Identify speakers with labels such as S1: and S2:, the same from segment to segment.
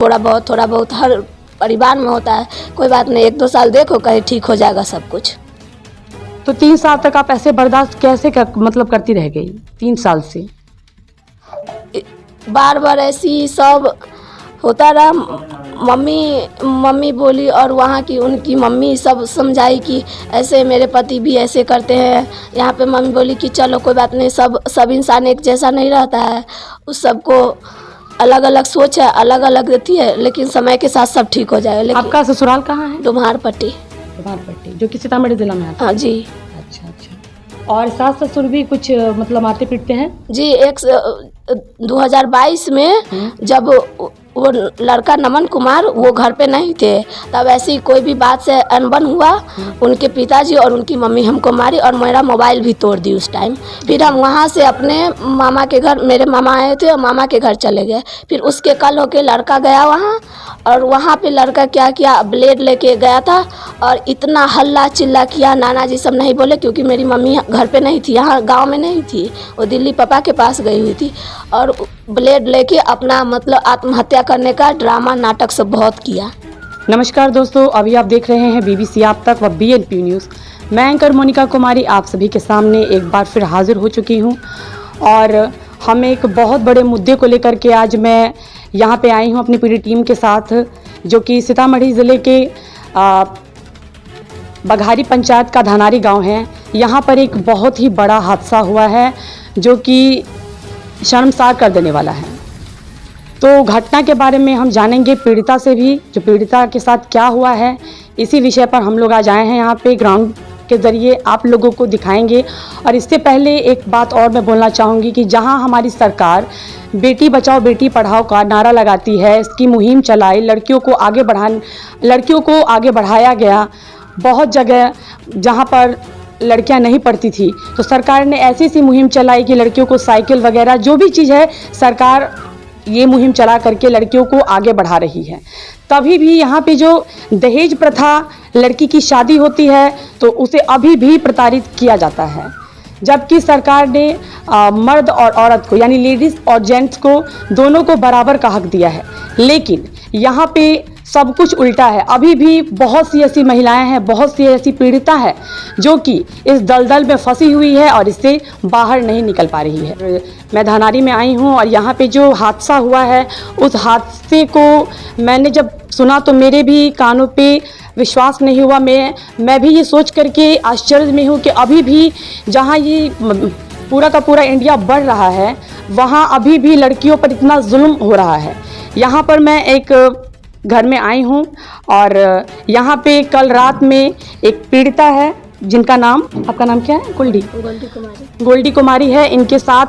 S1: थोड़ा बहुत हर परिवार में होता है। कोई बात नहीं, 1-2 साल देखो, कहीं ठीक हो जाएगा सब कुछ।
S2: तो 3 साल तक आप ऐसे बर्दाश्त कैसे करती रह गई 3 साल से?
S1: बार बार ऐसी सब होता रहा। मम्मी बोली और वहाँ की उनकी मम्मी सब समझाई कि ऐसे मेरे पति भी ऐसे करते हैं। यहाँ पे मम्मी बोली कि चलो कोई बात नहीं, सब इंसान एक जैसा नहीं रहता है, उस सबको अलग अलग सोच है, अलग अलग रहती है, लेकिन समय के साथ सब ठीक हो जाएगा। लेकिन
S2: आपका ससुराल कहाँ है?
S1: डुम्हारपट्टी,
S2: जो कि सीतामढ़ी जिला में आता है।
S1: हाँ जी।
S2: अच्छा। और सास ससुर भी कुछ मतलब मारते पीटते हैं?
S1: जी, 2022 में जब वो लड़का नमन कुमार वो घर पे नहीं थे, तब ऐसी कोई भी बात से अनबन हुआ, उनके पिताजी और उनकी मम्मी हमको मारी और मेरा मोबाइल भी तोड़ दी उस टाइम। फिर हम वहाँ से अपने मामा के घर, मेरे मामा आए थे और मामा के घर चले गए। फिर उसके कल होके लड़का गया वहाँ, और वहाँ पे लड़का क्या किया, ब्लेड लेके गया था और इतना हल्ला चिल्ला किया। नाना जी सब नहीं बोले क्योंकि मेरी मम्मी घर पे नहीं थी, यहाँ गांव में नहीं थी, वो दिल्ली पापा के पास गई हुई थी। और ब्लेड लेके अपना मतलब आत्महत्या करने का ड्रामा नाटक सब बहुत किया।
S2: नमस्कार दोस्तों, अभी आप देख रहे हैं BBC आप तक व BNP न्यूज़। मैं एंकर मोनिका कुमारी आप सभी के सामने एक बार फिर हाजिर हो चुकी हूँ, और हम एक बहुत बड़े मुद्दे को लेकर के आज मैं यहाँ पे आई हूँ अपनी पूरी टीम के साथ, जो कि सीतामढ़ी ज़िले के बघारी पंचायत का धानारी गांव है। यहाँ पर एक बहुत ही बड़ा हादसा हुआ है जो कि शर्मसार कर देने वाला है। तो घटना के बारे में हम जानेंगे पीड़िता से भी, जो पीड़िता के साथ क्या हुआ है, इसी विषय पर हम लोग आज आए हैं यहाँ पे ग्राउंड के ज़रिए आप लोगों को दिखाएंगे। और इससे पहले एक बात और मैं बोलना चाहूँगी कि जहाँ हमारी सरकार बेटी बचाओ बेटी पढ़ाओ का नारा लगाती है, इसकी मुहिम चलाई, लड़कियों को आगे बढ़ाया गया, बहुत जगह जहाँ पर लड़कियां नहीं पढ़ती थी तो सरकार ने ऐसी सी मुहिम चलाई कि लड़कियों को साइकिल वगैरह जो भी चीज़ है, सरकार ये मुहिम चला करके लड़कियों को आगे बढ़ा रही है। तभी भी यहाँ पे जो दहेज प्रथा, लड़की की शादी होती है तो उसे अभी भी प्रताड़ित किया जाता है, जबकि सरकार ने मर्द और औरत को, यानी लेडीज़ और जेंट्स को, दोनों को बराबर का हक दिया है। लेकिन यहाँ पे सब कुछ उल्टा है। अभी भी बहुत सी ऐसी महिलाएं हैं, बहुत सी ऐसी पीड़िता है जो कि इस दलदल में फंसी हुई है और इससे बाहर नहीं निकल पा रही है। मैं धानारी में आई हूँ और यहाँ पे जो हादसा हुआ है, उस हादसे को मैंने जब सुना तो मेरे भी कानों पे विश्वास नहीं हुआ। मैं भी ये सोच करके आश्चर्य में हूँ कि अभी भी जहाँ ये पूरा का पूरा इंडिया बढ़ रहा है, वहाँ अभी भी लड़कियों पर इतना जुल्म हो रहा है। यहाँ पर मैं एक घर में आई हूँ और यहाँ पे कल रात में एक पीड़िता है जिनका नाम, आपका नाम क्या है? गोल्डी कुमारी है। इनके साथ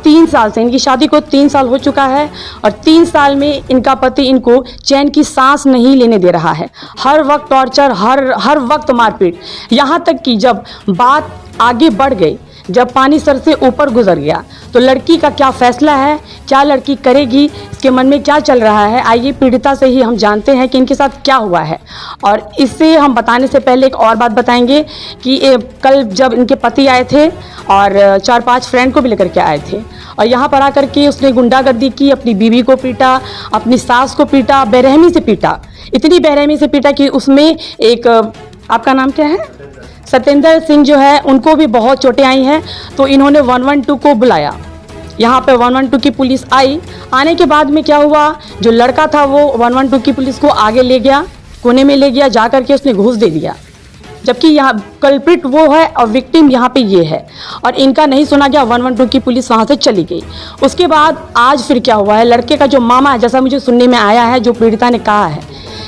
S2: 3 साल से, इनकी शादी को 3 साल हो चुका है और 3 साल में इनका पति इनको चैन की सांस नहीं लेने दे रहा है। हर वक्त टॉर्चर, हर वक्त मारपीट, यहाँ तक कि जब बात आगे बढ़ गई, जब पानी सर से ऊपर गुजर गया, तो लड़की का क्या फैसला है, क्या लड़की करेगी, इसके मन में क्या चल रहा है, आइए पीड़िता से ही हम जानते हैं कि इनके साथ क्या हुआ है। और इससे हम बताने से पहले एक और बात बताएंगे कि कल जब इनके पति आए थे और 4-5 फ्रेंड को भी लेकर के आए थे और यहाँ पर आकर के उसने गुंडागर्दी की, अपनी बीवी को पीटा, अपनी सास को पीटा, बेरहमी से पीटा, इतनी बेरहमी से पीटा कि उसमें एक, आपका नाम क्या है, सत्येंद्र सिंह जो है, उनको भी बहुत चोटें आई हैं। तो इन्होंने 112 को बुलाया। यहाँ पे 112 की पुलिस आई। आने के बाद में क्या हुआ, जो लड़का था वो 112 की पुलिस को आगे ले गया, कोने में ले गया, जा करके उसने घूस दे दिया, जबकि यहाँ कल्प्रिट वो है और विक्टिम यहाँ पे ये है। और इनका नहीं सुना गया, 112 की पुलिस वहाँ से चली गई। उसके बाद आज फिर क्या हुआ है, लड़के का जो मामा है, जैसा मुझे सुनने में आया है, जो पीड़िता ने कहा है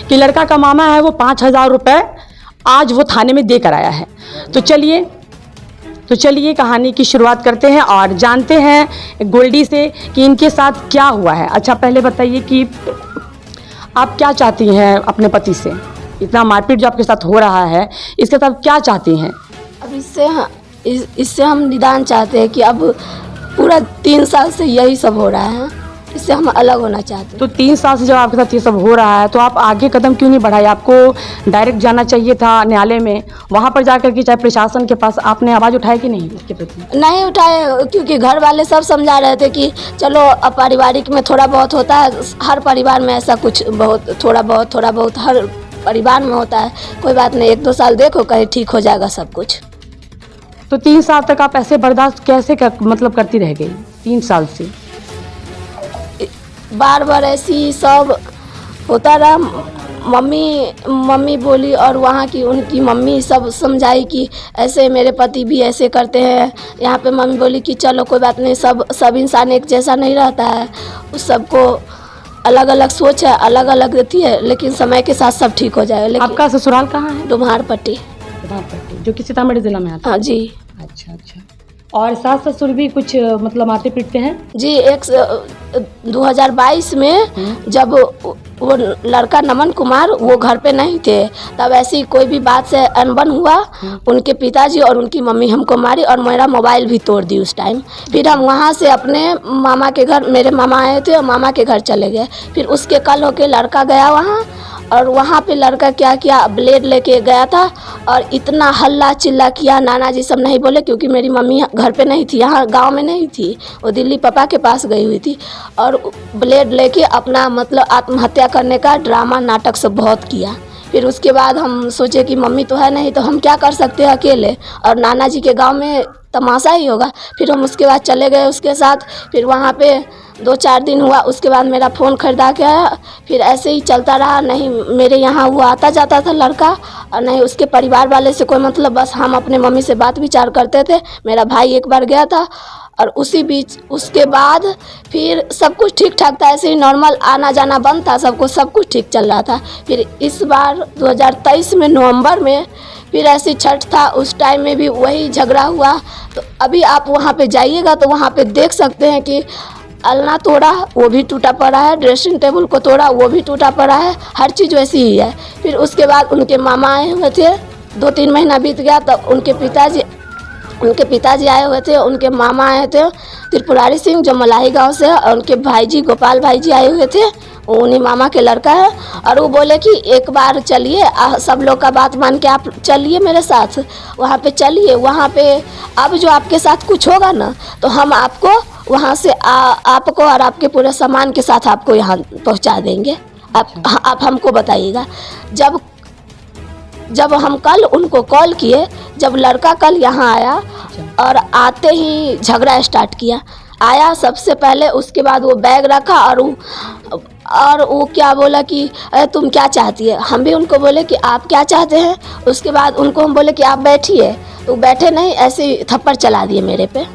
S2: कि लड़का का मामा है वो 5000 रुपये आज वो थाने में देकर आया है। तो चलिए कहानी की शुरुआत करते हैं और जानते हैं गोल्डी से कि इनके साथ क्या हुआ है। अच्छा, पहले बताइए कि आप क्या चाहती हैं अपने पति से? इतना मारपीट जो आपके साथ हो रहा है, इसके साथ क्या चाहती हैं?
S1: अब इससे हम निदान चाहते हैं कि अब पूरा 3 साल से यही सब हो रहा है, इससे हम अलग होना चाहते हैं।
S2: तो 3 साल से जब आपके साथ ये सब हो रहा है तो आप आगे कदम क्यों नहीं बढ़ाए? आपको डायरेक्ट जाना चाहिए था न्यायालय में, वहाँ पर जाकर के चाहे प्रशासन के पास आपने आवाज़ उठाई कि नहीं इसके प्रति?
S1: नहीं उठाए, क्योंकि घर वाले सब समझा रहे थे कि चलो अब पारिवारिक में थोड़ा बहुत होता है, हर परिवार में ऐसा कुछ बहुत थोड़ा बहुत हर परिवार में होता है, कोई बात नहीं, 1-2 साल देखो कहीं ठीक हो जाएगा सब कुछ।
S2: तो 3 साल तक आप ऐसे बर्दाश्त कैसे मतलब करती रह गई 3 साल से?
S1: बार बार ऐसी सब होता रहा। मम्मी बोली और वहाँ की उनकी मम्मी सब समझाई कि ऐसे मेरे पति भी ऐसे करते हैं। यहाँ पे मम्मी बोली कि चलो कोई बात नहीं, सब इंसान एक जैसा नहीं रहता है, उस सबको अलग अलग सोच है, अलग अलग रहती है, लेकिन समय के साथ सब ठीक हो जाएगा। लेकिन
S2: आपका ससुराल कहाँ है?
S1: डुम्हारपट्टी,
S2: जो कि सीतामढ़ी जिला में आता है।
S1: हाँ जी।
S2: अच्छा अच्छा। और सास ससुर भी कुछ मतलब मारते पीटते हैं?
S1: जी, 2022 में जब वो लड़का नमन कुमार वो घर पे नहीं थे, तब ऐसी कोई भी बात से अनबन हुआ, उनके पिताजी और उनकी मम्मी हमको मारी और मेरा मोबाइल भी तोड़ दी उस टाइम। फिर हम वहाँ से अपने मामा के घर, मेरे मामा आए थे और मामा के घर चले गए। फिर उसके कल होके लड़का गया वहाँ, और वहाँ पे लड़का क्या किया, ब्लेड लेके गया था और इतना हल्ला चिल्ला किया। नाना जी सब नहीं बोले क्योंकि मेरी मम्मी घर पे नहीं थी, यहाँ गांव में नहीं थी, वो दिल्ली पापा के पास गई हुई थी। और ब्लेड लेके अपना मतलब आत्महत्या करने का ड्रामा नाटक सब बहुत किया। फिर उसके बाद हम सोचे कि मम्मी तो है नहीं तो हम क्या कर सकते हैं अकेले, और नाना जी के गाँव में तमाशा ही होगा। फिर हम उसके बाद चले गए उसके साथ। फिर वहाँ पे 2-4 दिन हुआ, उसके बाद मेरा फ़ोन खरीदा के आया। फिर ऐसे ही चलता रहा, नहीं मेरे यहाँ वो आता जाता था लड़का, और नहीं उसके परिवार वाले से कोई मतलब, बस हम अपने मम्मी से बात विचार करते थे। मेरा भाई एक बार गया था और उसी बीच उसके बाद फिर सब कुछ ठीक ठाक था, ऐसे ही नॉर्मल आना जाना बंद था, सब कुछ ठीक चल रहा था। फिर इस बार 2023 में नवंबर में फिर ऐसी छठ था, उस टाइम में भी वही झगड़ा हुआ। तो अभी आप वहाँ पे जाइएगा तो वहाँ पे देख सकते हैं कि अलना तोड़ा वो भी टूटा पड़ा है, ड्रेसिंग टेबल को तोड़ा वो भी टूटा पड़ा है, हर चीज़ वैसी ही है। फिर उसके बाद उनके मामा आए हुए थे, 2-3 महीना बीत गया तब उनके पिताजी आए हुए थे, उनके मामा आए थे त्रिपुरारी सिंह जो मलाही गांव से, और उनके भाईजी गोपाल भाईजी आए हुए थे, उन्हीं मामा के लड़का है। और वो बोले कि एक बार चलिए, सब लोग का बात मान के आप चलिए मेरे साथ, वहाँ पे चलिए, वहाँ पे अब जो आपके साथ कुछ होगा ना तो हम आपको वहाँ से आपको और आपके पूरे सामान के साथ आपको यहाँ पहुँचा देंगे, आप हमको बताइएगा। जब हम कल उनको कॉल किए, जब लड़का कल यहाँ आया और आते ही झगड़ा स्टार्ट किया, आया सबसे पहले, उसके बाद वो बैग रखा और वो क्या बोला कि अरे तुम क्या चाहती है। हम भी उनको बोले कि आप क्या चाहते हैं। उसके बाद उनको हम बोले कि आप बैठिए, तो बैठे नहीं, ऐसे ही थप्पड़ चला दिए मेरे पे।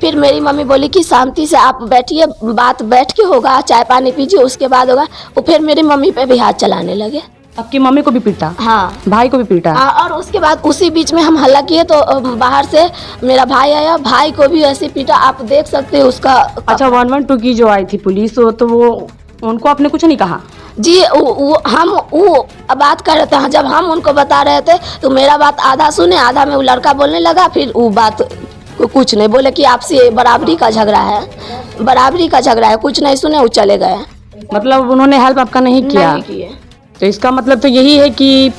S1: फिर मेरी मम्मी बोली कि शांति से आप बैठिए, बात बैठ के होगा, चाय पानी पीजिए, उसके बाद होगा। वो फिर मेरी मम्मी पे भी हाथ चलाने लगे।
S2: आपकी मम्मी को भी पीटा? हाँ। भाई को भी पीटा?
S1: हाँ। और उसके बाद उसी बीच में हम हल्ला किए तो बाहर से मेरा भाई आया, भाई को भी ऐसे पीटा, आप देख सकते हैं उसका।
S2: अच्छा, 112 की जो आई थी पुलिस, तो वो उनको आपने कुछ नहीं कहा?
S1: जी, वो बात कर रहे थे, जब हम उनको बता रहे थे तो मेरा बात आधा सुने, आधा में वो लड़का बोलने लगा। फिर वो बात कुछ नहीं बोले कि आपसे बराबरी का झगड़ा है, कुछ नहीं सुने, वो चले गए।
S2: मतलब उन्होंने हेल्प आपका नहीं किया?
S1: नहीं किए।
S2: तो इसका मतलब तो यही है कि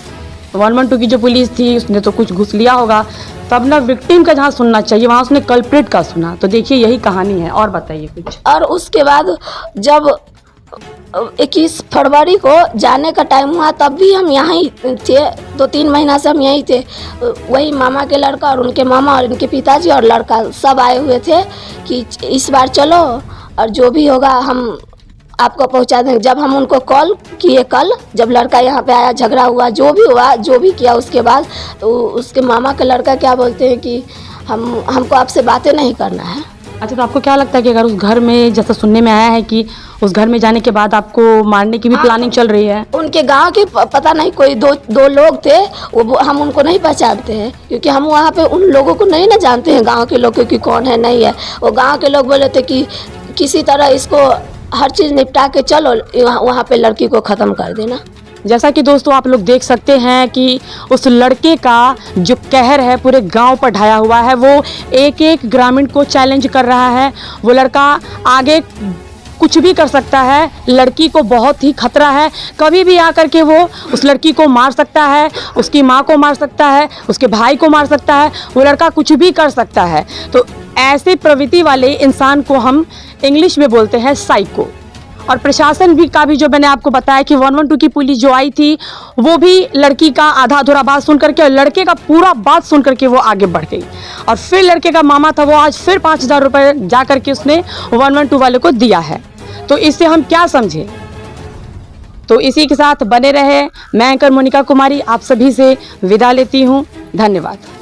S2: 112 की जो पुलिस थी उसने तो कुछ घुस लिया होगा, तब ना विक्टिम का जहाँ सुनना चाहिए वहाँ उसने कल्प्रिट का सुना। तो देखिए यही कहानी है। और बताइए कुछ।
S1: और उसके बाद जब 21 फरवरी को जाने का टाइम हुआ तब भी हम यहाँ ही थे, 2-3 महीना से हम यहीं थे। वही मामा के लड़का और उनके मामा और उनके पिताजी और लड़का सब आए हुए थे कि इस बार चलो और जो भी होगा हम आपको पहुंचा देंगे। जब हम उनको कॉल किए कल, जब लड़का यहाँ पे आया, झगड़ा हुआ, जो भी हुआ, जो भी किया, उसके बाद तो उसके मामा का लड़का क्या बोलते हैं कि हमको आपसे बातें नहीं करना है।
S2: अच्छा, तो आपको क्या लगता है कि अगर उस घर में, जैसा सुनने में आया है कि उस घर में जाने के बाद आपको मारने की भी प्लानिंग चल रही है?
S1: उनके गांव के पता नहीं कोई दो लोग थे, वो हम उनको नहीं पहचानते हैं क्योंकि हम वहाँ पे उन लोगों को नहीं ना जानते हैं, गाँव के लोग कि कौन है नहीं है। वो गाँव के लोग बोले थे कि किसी तरह इसको हर चीज़ निपटा के चलो, वहाँ पे लड़की को ख़त्म कर देना।
S2: जैसा कि दोस्तों आप लोग देख सकते हैं कि उस लड़के का जो कहर है पूरे गांव पर ढाया हुआ है, वो एक एक ग्रामीण को चैलेंज कर रहा है। वो लड़का आगे कुछ भी कर सकता है, लड़की को बहुत ही खतरा है। कभी भी आकर के वो उस लड़की को मार सकता है, उसकी माँ को मार सकता है, उसके भाई को मार सकता है, वो लड़का कुछ भी कर सकता है। तो ऐसे प्रवृत्ति वाले इंसान को हम इंग्लिश में बोलते हैं साइको। और प्रशासन भी का भी जो मैंने आपको बताया कि 112 की पुलिस जो आई थी वो भी लड़की का आधा अधूरा बात सुन करके और लड़के का पूरा बात सुन करके वो आगे बढ़ गई। और फिर लड़के का मामा था वो आज फिर 5,000 रुपये जा करके उसने 112 वाले को दिया है। तो इससे हम क्या समझे? तो इसी के साथ बने रहे। मैं एंकर मोनिका कुमारी आप सभी से विदा लेती हूँ। धन्यवाद।